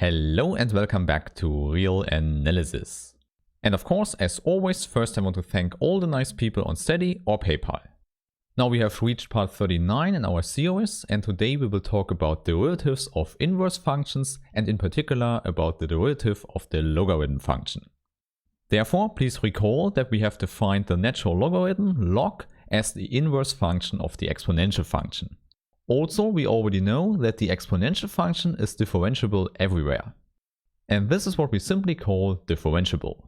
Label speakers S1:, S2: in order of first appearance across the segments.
S1: Hello and welcome back to Real Analysis. And of course, as always, first I want to thank all the nice people on Steady or PayPal. Now we have reached part 39 in our series, and today we will talk about derivatives of inverse functions and in particular about the derivative of the logarithm function. Therefore, please recall that we have defined the natural logarithm log as the inverse function of the exponential function. Also, we already know that the exponential function is differentiable everywhere. And this is what we simply call differentiable.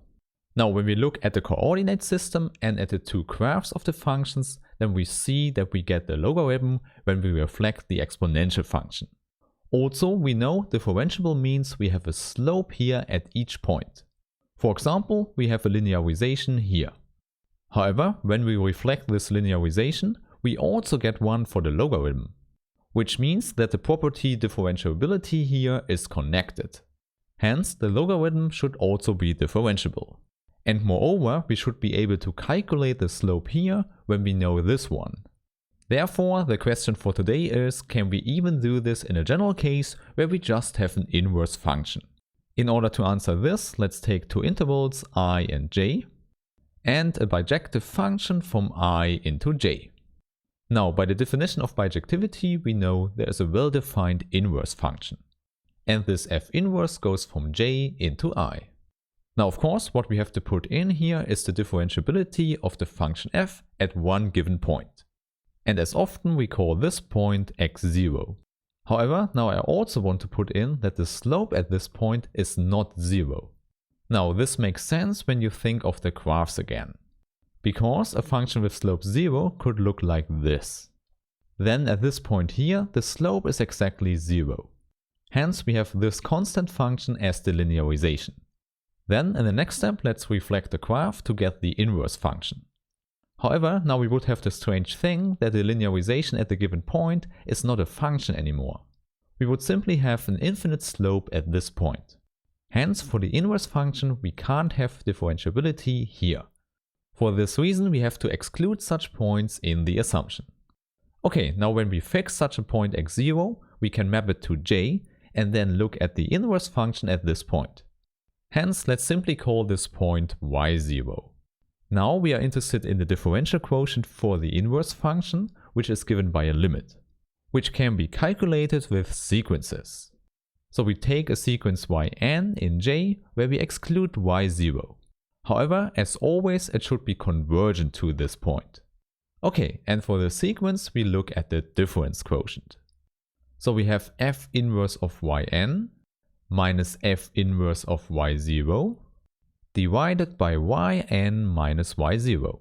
S1: Now, when we look at the coordinate system and at the two graphs of the functions, then we see that we get the logarithm when we reflect the exponential function. Also, we know differentiable means we have a slope here at each point. For example, we have a linearization here. However, when we reflect this linearization, we also get one for the logarithm, which means that the property differentiability here is connected. Hence, the logarithm should also be differentiable. And moreover, we should be able to calculate the slope here when we know this one. Therefore, the question for today is, can we even do this in a general case where we just have an inverse function? In order to answer this, let's take two intervals I and j, and a bijective function from I into j. Now, by the definition of bijectivity, we know there is a well-defined inverse function. And this f inverse goes from j into I. Now, of course, what we have to put in here is the differentiability of the function f at one given point. And as often, we call this point x0. However, now I also want to put in that the slope at this point is not 0. Now, this makes sense when you think of the graphs again. Because a function with slope 0 could look like this. Then at this point here, the slope is exactly 0. Hence we have this constant function as the linearization. Then in the next step, let's reflect the graph to get the inverse function. However, now we would have the strange thing that the linearization at the given point is not a function anymore. We would simply have an infinite slope at this point. Hence for the inverse function we can't have differentiability here. For this reason, we have to exclude such points in the assumption. Okay, now when we fix such a point x0, we can map it to j and then look at the inverse function at this point. Hence, let's simply call this point y0. Now we are interested in the differential quotient for the inverse function, which is given by a limit, which can be calculated with sequences. So we take a sequence yn in j where we exclude y0. However, as always, it should be convergent to this point. Okay, and for the sequence, we look at the difference quotient. So we have f inverse of yn minus f inverse of y0 divided by yn minus y0.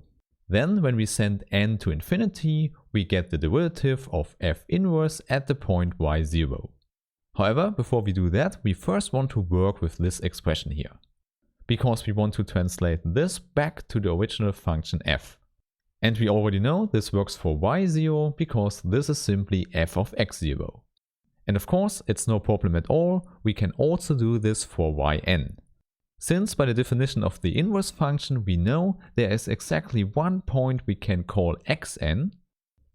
S1: Then when we send n to infinity, we get the derivative of f inverse at the point y0. However, before we do that, we first want to work with this expression here, because we want to translate this back to the original function f. And we already know this works for y0 because this is simply f of x0. And of course, it's no problem at all, we can also do this for yn. Since by the definition of the inverse function we know there is exactly one point we can call xn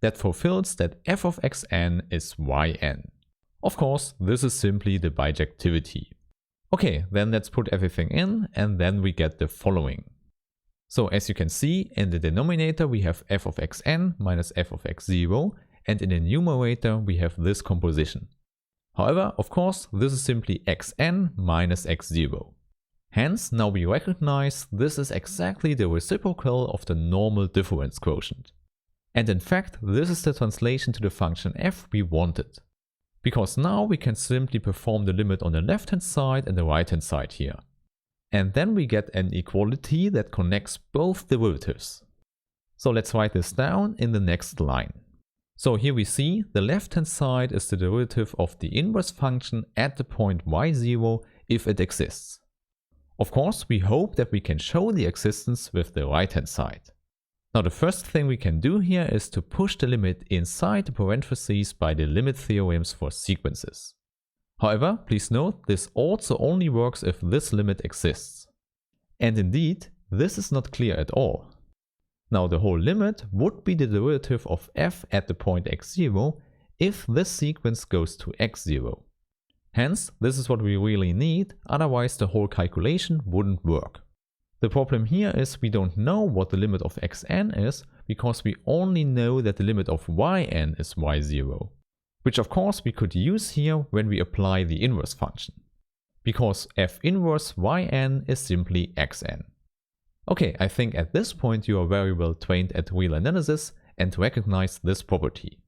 S1: that fulfills that f of xn is yn. Of course, this is simply the bijectivity. Okay, then let's put everything in and then we get the following. So as you can see, in the denominator we have f of xn minus f of x0, and in the numerator we have this composition. However, of course, this is simply xn minus x0. Hence, now we recognize this is exactly the reciprocal of the normal difference quotient. And in fact, this is the translation to the function f we wanted. Because now we can simply perform the limit on the left hand side and the right hand side here. And then we get an equality that connects both derivatives. So let's write this down in the next line. So here we see the left hand side is the derivative of the inverse function at the point y0 if it exists. Of course, we hope that we can show the existence with the right hand side. Now the first thing we can do here is to push the limit inside the parentheses by the limit theorems for sequences. However, please note this also only works if this limit exists. And indeed, this is not clear at all. Now the whole limit would be the derivative of f at the point x0 if this sequence goes to x0. Hence, this is what we really need, otherwise the whole calculation wouldn't work. The problem here is we don't know what the limit of xn is because we only know that the limit of yn is y0, which of course we could use here when we apply the inverse function, because f inverse yn is simply xn. Okay, I think at this point you are very well trained at real analysis and recognize this property.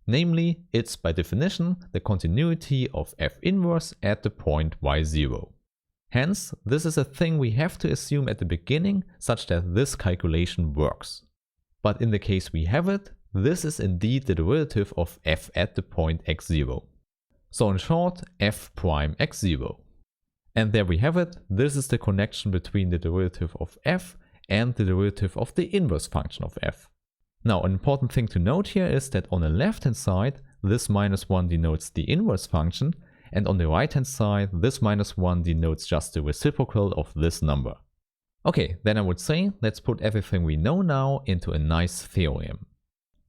S1: Namely, it's by definition the continuity of f inverse at the point y0. Hence, this is a thing we have to assume at the beginning such that this calculation works. But in the case we have it, this is indeed the derivative of f at the point x0. So in short, f prime x0. And there we have it, this is the connection between the derivative of f and the derivative of the inverse function of f. Now, an important thing to note here is that on the left hand side, this -1 denotes the inverse function, and on the right hand side, this -1 denotes just the reciprocal of this number. Okay, then I would say, let's put everything we know now into a nice theorem.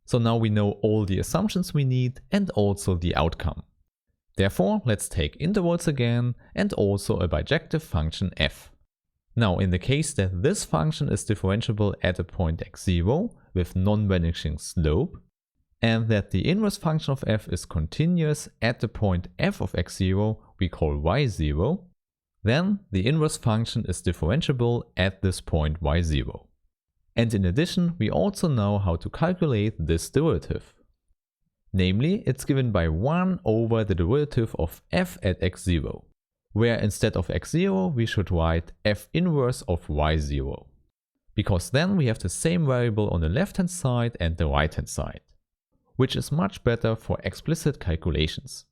S1: So now we know all the assumptions we need and also the outcome. Therefore, let's take intervals again and also a bijective function f. Now, in the case that this function is differentiable at a point x0 with non-vanishing slope, and that the inverse function of f is continuous at the point f of x0 we call y0, then the inverse function is differentiable at this point y0. And in addition, we also know how to calculate this derivative. Namely, it's given by 1 over the derivative of f at x0, where instead of x0 we should write f inverse of y0. Because then we have the same variable on the left hand side and the right hand side, which is much better for explicit calculations.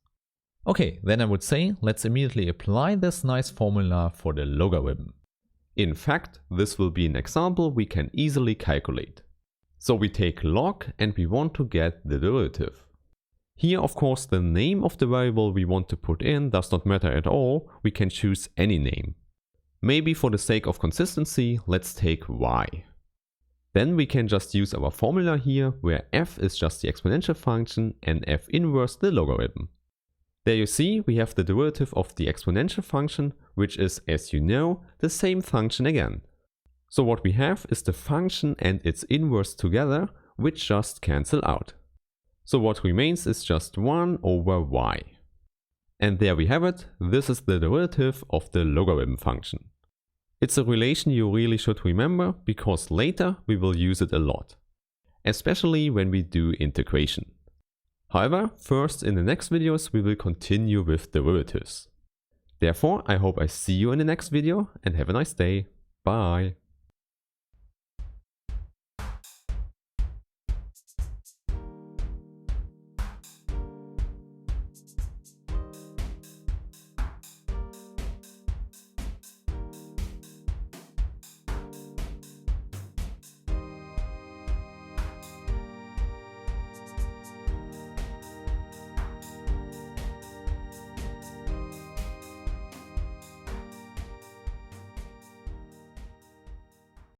S1: Okay, then I would say let's immediately apply this nice formula for the logarithm. In fact, this will be an example we can easily calculate. So we take log and we want to get the derivative. Here, of course, the name of the variable we want to put in does not matter at all, we can choose any name. Maybe for the sake of consistency, let's take y. Then we can just use our formula here, where f is just the exponential function and f inverse the logarithm. There you see, we have the derivative of the exponential function, which is, as you know, the same function again. So what we have is the function and its inverse together, which just cancel out. So what remains is just 1 over y. And there we have it, this is the derivative of the logarithm function. It's a relation you really should remember, because later we will use it a lot, especially when we do integration. However, first in the next videos we will continue with derivatives. Therefore, I hope I see you in the next video and have a nice day. Bye!